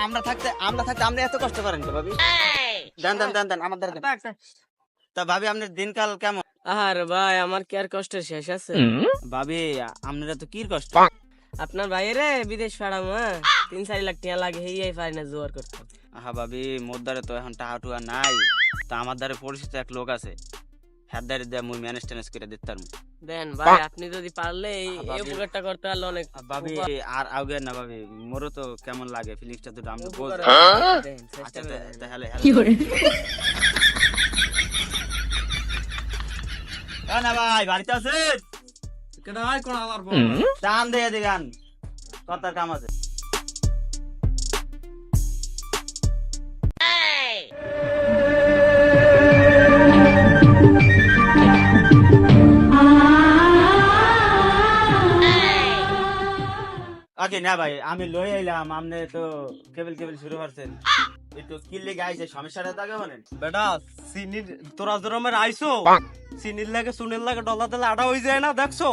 আমরা থাকতে আমরা এত কষ্ট করেন তো ভাবি? দেন আমাদের দেন। তা ভাবি আপনার দিনকাল কেমন? আর ভাই আমার কি আর কষ্টের শেষ আছে? ভাবি আপনারা তো কি কষ্ট? আপনার ভাইয়েরে বিদেশ পাঠাম, 3-4 লাখ টাকা লাগে, এই পারি না জোয়ার করতে। ভাবি মোর দ্বারে তো এখন টাকা টুকা নাই, তা আমার দ্বারে পরিচিত এক লোক আছে, হ্যাঁ দ্বারে দেয়া মুই ম্যানেজ ট্যানেজ করে দিতাম। দেন ভাই, আপনি যদি পারলে এই উপকারটা করতে পারলে অনেক ভাবি আর আগে না ভাবি, মোরও তো কেমন লাগে ফিলিংসটা তো আমি বুঝ। দেন, চেষ্টা আচ্ছা করে দেন। তাহলে না ভাই বাড়িতে আছেন? টান দিয়ে দিগান, কথার কাম আছে। ওকে না ভাই, আমি লই আইলাম, আপনি তো কেবল কেবল শুরু করছেন, একটু কিল্লি গাইছে সমস্যাটা তাকে বলেন। বেটা চিনির তোরা জরমের আইছো, চিনির লাগে চুনের লাগে ডলা দিলে আড়া হয়ে যায় না, দেখছো?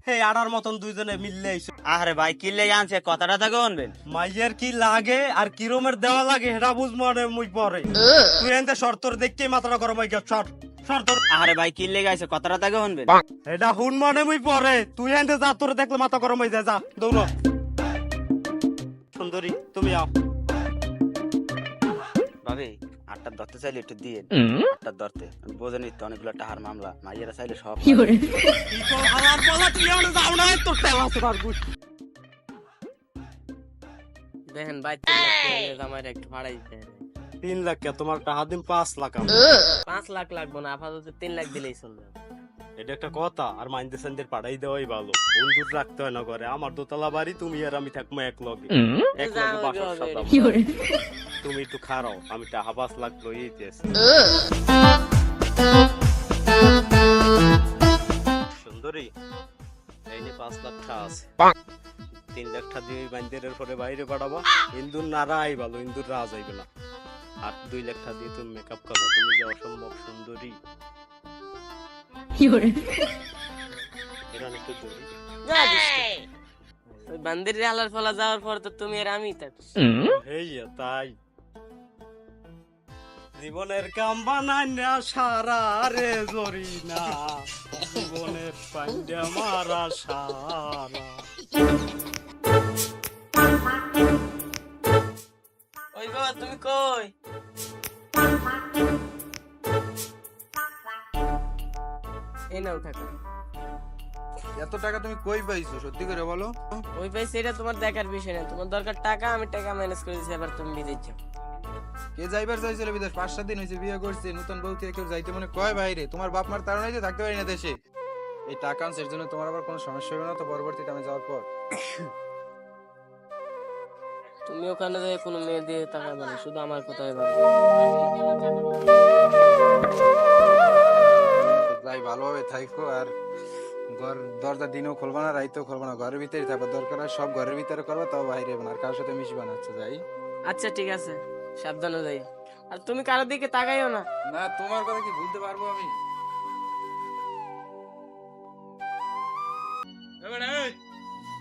সেই আড়ার মতন দুইজনে মিললে আইছো। আরে ভাই কিল্লি আনছে, কথাটা তাকে বলবেন। মাইয়ের কি লাগে আর কিরমের দেওয়া লাগে সেটা বুঝবো না মুই পরে। তুই এনতে শর্তর দেখকে মাথাটা গরম হয়ে গেছ, শর্তর। আরে ভাই কিল্লি গাইছে, কথাটা তাকে বলবেন। এটা হুন মানে মুই পরে, তুই এনতে যা, তোর দেখলে মাথা গরম হয়ে যায়, যা দৌড়। সুন্দরী তুমি আও। ভাবি আটটা ধরতে চাইলে একটু দিয়ে, আটটা ধরতে বোঝেনি তো অনেকগুলো টাহার মামলা, মাইয়েরা চাইলে সব। কি তো হালার বলা তুই এনে যাও না, তোর তেল আছে আর গুছ। দেখেন ভাই, 3 লাখ টাকা নিয়ে আমার একটু ভাড়াই দিতে হবে। 3 লাখ কে তোমার টাকা দিন 5 লাখ। 5 লাখ লাগবো না, আপাতত 3 লাখ দিলেই চলবে। এটা একটা কথা, আর মাইন্দে সাইন্দের পাঠাই দেওয়াই ভালো, বন্ধুর রাখতে হয় না ঘরে। আমার দোতলা বাড়ি, তুমি আর আমি থাকবো এক লগে, এক লগে বাসার সাথে। তুমি একটু খারাও, আমি টাকা 5 লাখ লইয়ে দিয়েছি। সুন্দরী এই যে 5 লাখ টাকা আছে, 3 লাখ টাকা দিয়ে মাইন্দের পরে বাইরে পাঠাবো। ইন্দুর নারাই ভালো, ইন্দুর রাজ আইবে না। আর 2 লাখ টাকা দিয়ে তুমি মেকআপ করবো, তুমি যে অসম্ভব সুন্দরী। ওই বান্দির হালার ফলা যাওয়ার পর তো তুমি আর আমি থাকবো। তাই জীবনের কাম বানাই না সারা রে জরি না, জীবনের পান্ডা মারা সারা। ওই বাবা তুমি কই? এই নাও টাকা। এত টাকা তুমি কই পাইছো সত্যি করে বলো? ওই পাইছে, এটা তোমার দেখার বিষয় না। তোমার দরকার টাকা, আমি টাকা ম্যানেজ করে দিচ্ছি, এবার তুমি বিদেশ যাও। কে যাইবার চাইছিল বিদেশ? 5-7 দিন হয়েছে বিয়ে করছে, নতুন বউ থেকে কেউ যাইতে মনে কয় বাইরে? তোমার বাপ মার তাড়নায় তো থাকতে পারি না দেশে। এই টাকা আনছে, এর জন্য তোমার আবার কোনো সমস্যা হবে না তো পরবর্তীতে আমি যাওয়ার পর? তুমি ওখানে যাই কোনো মেয়ে দিয়ে টাকা মানে শুধু আমার কথাই ভাবো। যাই ভালোভাবে থাইকো, আর ঘর দরজা দিনেও খুলবা না, রাইতেও খুলবা না, ঘরের ভিতরে থাকবা। দরকার হয় সব ঘরের ভিতরে করবা, তাও বাইরে হবে না, আর কারোর সাথে মিশবা না। আচ্ছা যাই। আচ্ছা ঠিক আছে, সাবধানে যাই। আর তুমি কারোর দিকে তাকাইও না। না, তোমার কথা কি ভুলতে পারবো আমি?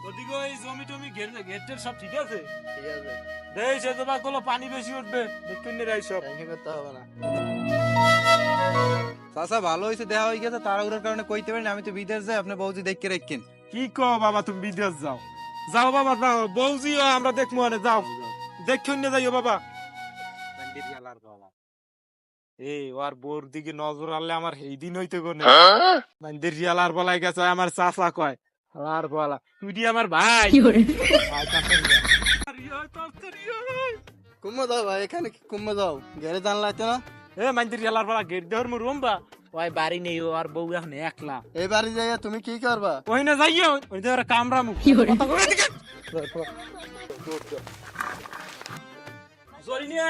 ওদিকে ওই জমি টমি ঘেরটের সব ঠিক আছে? ঠিক আছে, দেই সে তোমার কোনো পানি বেশি উঠবে, দেখুন নিরাই সব। টেনশন করতে হবে না। চাচা ভালো হয়েছে, দেখা হয়ে গেছে, তাড়াহুড়োর কারণে কইতে পারি না। আমি তো বিদেশ যাই, আপনি বৌদি দেখতে রাখেন। কি কো বাবা, তুমি বিদেশ যাও? যাও বাবা, বৌজিও আমরা দেখবো, যাও দেখুন নিয়ে যাইও বাবা। এই ওর বোর দিকে নজর আনলে আমার এই দিন হইতে কোনে মাইন্দের রিয়ালার বলাই গেছে, আমার চাচা কয় আর বলা তুই দি আমার ভাই। কুম্ভ দাও ভাই, এখানে কুম্ভ দাও, ঘরে জানলা আছে না? এ মাইন্দের রিয়ালার বলা গেট দেওয়ার মু রুমবা, ওই বাড়ি নেই, ও আর বউ এখন একলা। এই বাড়ি যাইয়া তুমি কি করবা? ওই না যাইও, ওই যে কামরা মুখ কথা কই দিকে জরিনিয়া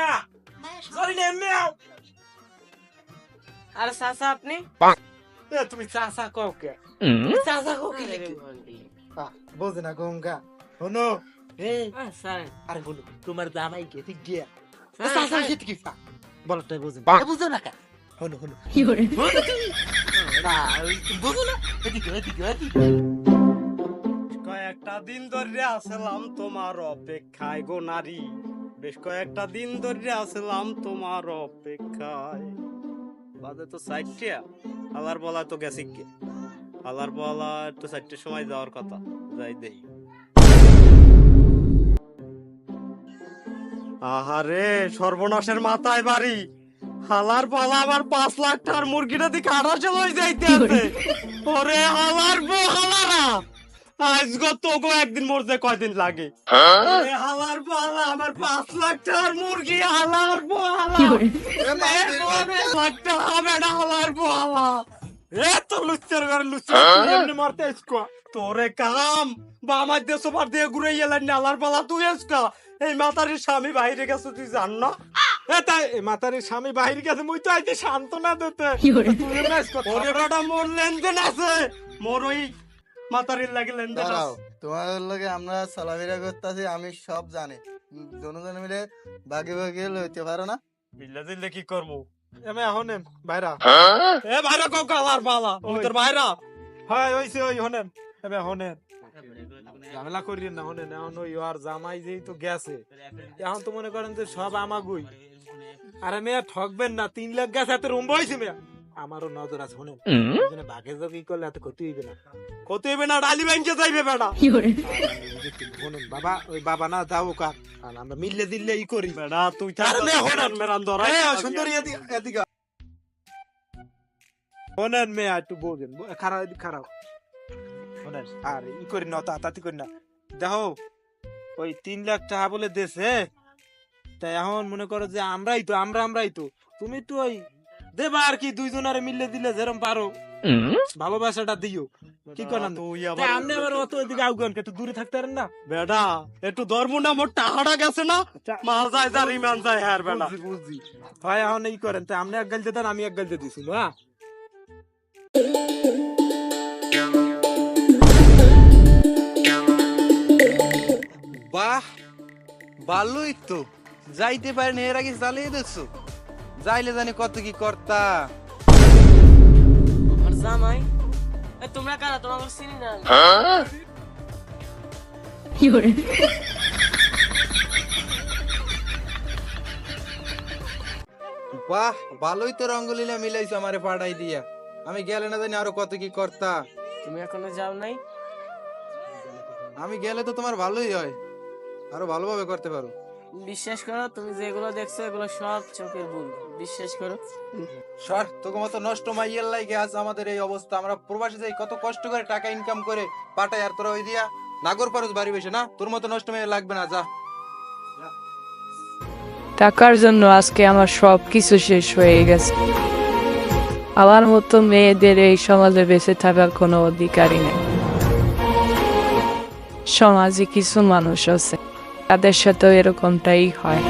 জরিনিয়া মেও। আর চাচা আপনি? এ তুমি চাচা কও কে? চাচা কোকে বোঝে না গঙ্গা। শোনো, স্যার, আরে বলো তোমার জামাই কে ঠিক গিয়া চাচা কি কি বলো তাই বুঝেন, বুঝো না কা? হলো হলো কি করে? না বুঝো না, এদিকে এদিকে এদিকে। কয়েকটা দিন ধরে আসলাম তোমার অপেক্ষায় গো নারী, বেশ কয়েকটা দিন ধরে আসলাম তোমার অপেক্ষায়। বাজে তো 4টা, আলার বলা তো গেছি কে? আলার বলা তো 4টার সময় যাওয়ার কথা, যাই দেই। আহারে সর্বনাশের মাথায় বাড়ি, হালার পালা আবার 5 লাখ টাকার মুরগিটা দিকে 18 লই যাইতে আছে। ওরে হালার বউ হালারা, আজগো তোগো একদিন মরতে কয়দিন লাগে? ওরে হালার পালা আমার 5 লাখ টাকার মুরগি, হালার বউ হালা লাখ টাকা হবে না, হালার বউ হালা। এ তো লুচ্চার ঘরে লুচ্চা এমনি মারতে এসকো তোরে কাম বা আমার দেশ ওপার দিয়ে ঘুরে এলেন না, হালার পালা তুই এসকা। এই মাতারির স্বামী বাইরে গেছে তুই জান না? তাই মাতারির স্বামী বাহির গেছে, মুই তো আইতে সান্ত্বনা দিতে। ওরে বেটা মোর লেনদেন আছে, মোর ওই মাতারির লাগে লেনদেন দাঁড়াও, আছে। তোমাদের লগে আমরা চলাফেরা করতেছি, আমি সব জানি। দুজন মিলে ভাগে ভাগে লইতে পারো না? বিল্লা দিলে কি করবো? এমে এখন ভাইরা এ বাইরা কও কালার পালা, ওই তোর বাইরা। হয় ওইছে ওই হনেন, এমে হনেন ঝামেলা করিয়েন না। হনেন এখন ওই আর জামাই যেই তো গেছে, এখন তো মনে করেন যে সব আমাগুই। আরে মেয়া ঠকবেন না, 3 লাখ গেছে এত রুম বইছে মেয়া। আমারও নজর আছে। হনেন ভাগে যোগী করলে এত ক্ষতি হইবে না। কত হইবে না, ডালি ব্যাংকে যাইবে বেটা। হনেন বাবা, ওই বাবা না যাও কাক, আর আমরা মিললে দিল্লে ই করি। বেটা তুই থাক হনান মেরান ধরা। সুন্দরী এদিকে হনেন মেয়া একটু বলবেন, খারাপ খারাপ হনেন। আর ই করি না, তাতি করি না। দেখো ওই 3 লাখ টাকা বলে দেশে, তাই এখন মনে করো যে আমরাই তো তুমি তো ওই দেবা আর কি, দুইজনারে মিললে দিলে যেরকম পারো ভালোবাসাটা দিও। কি করলাম তুই তাই আবার আপনি আবার অত ওইদিকে আউগান একটু দূরে থাকতে পারেন না? বেটা একটু ধর্ম না, মোর টাকাটা গেছে না, মাল যায় যার ইমান যায়। হ্যাঁ বেটা বুঝছি হয় এখন এই করেন, তাই আপনি এক গালতে দেন, আমি এক গালতে দিছি না। বাহ, ভালোই তো, যাইতে পারেন এর আগে চালিয়ে দেখছো। যাইলে জানি কত কি কর্তা। আমার জামাই, তোমরা কারা? তোমাকে চিনি না আমি। বাহ, ভালোই তো রঙ্গলীলা মিলাইছো আমারে পাড়াই দিয়া। আমি গেলে না জানি আরো কত কি কর্তা। তুমি এখনো যাও নাই? আমি গেলে তো তোমার ভালোই হয়, আরো ভালোভাবে করতে পারো। বিশ্বাস করো, তুমি যেগুলো দেখছো এগুলো সব চোখের ভুল। বিশ্বাস করো। সর, তোকে মতো নষ্ট মাইয়ের লাইগে আজ আমাদের এই অবস্থা। আমরা প্রবাসী যাই কত কষ্ট করে টাকা ইনকাম করে পাঠাই, আর তোরা ওই দিয়া নাগর পারস বাড়ি বসে না। তোর মতো নষ্ট মেয়ে লাগবে না, যা। টাকার জন্য আজকে আমার সব কিছু শেষ হয়ে গেছে। আমার মতো মেয়েদের এই সমাজে বেঁচে থাকার কোনো অধিকারই নেই। সমাজে কিছু মানুষ আছে, তাদের সাথেও এরকমটাই হয়।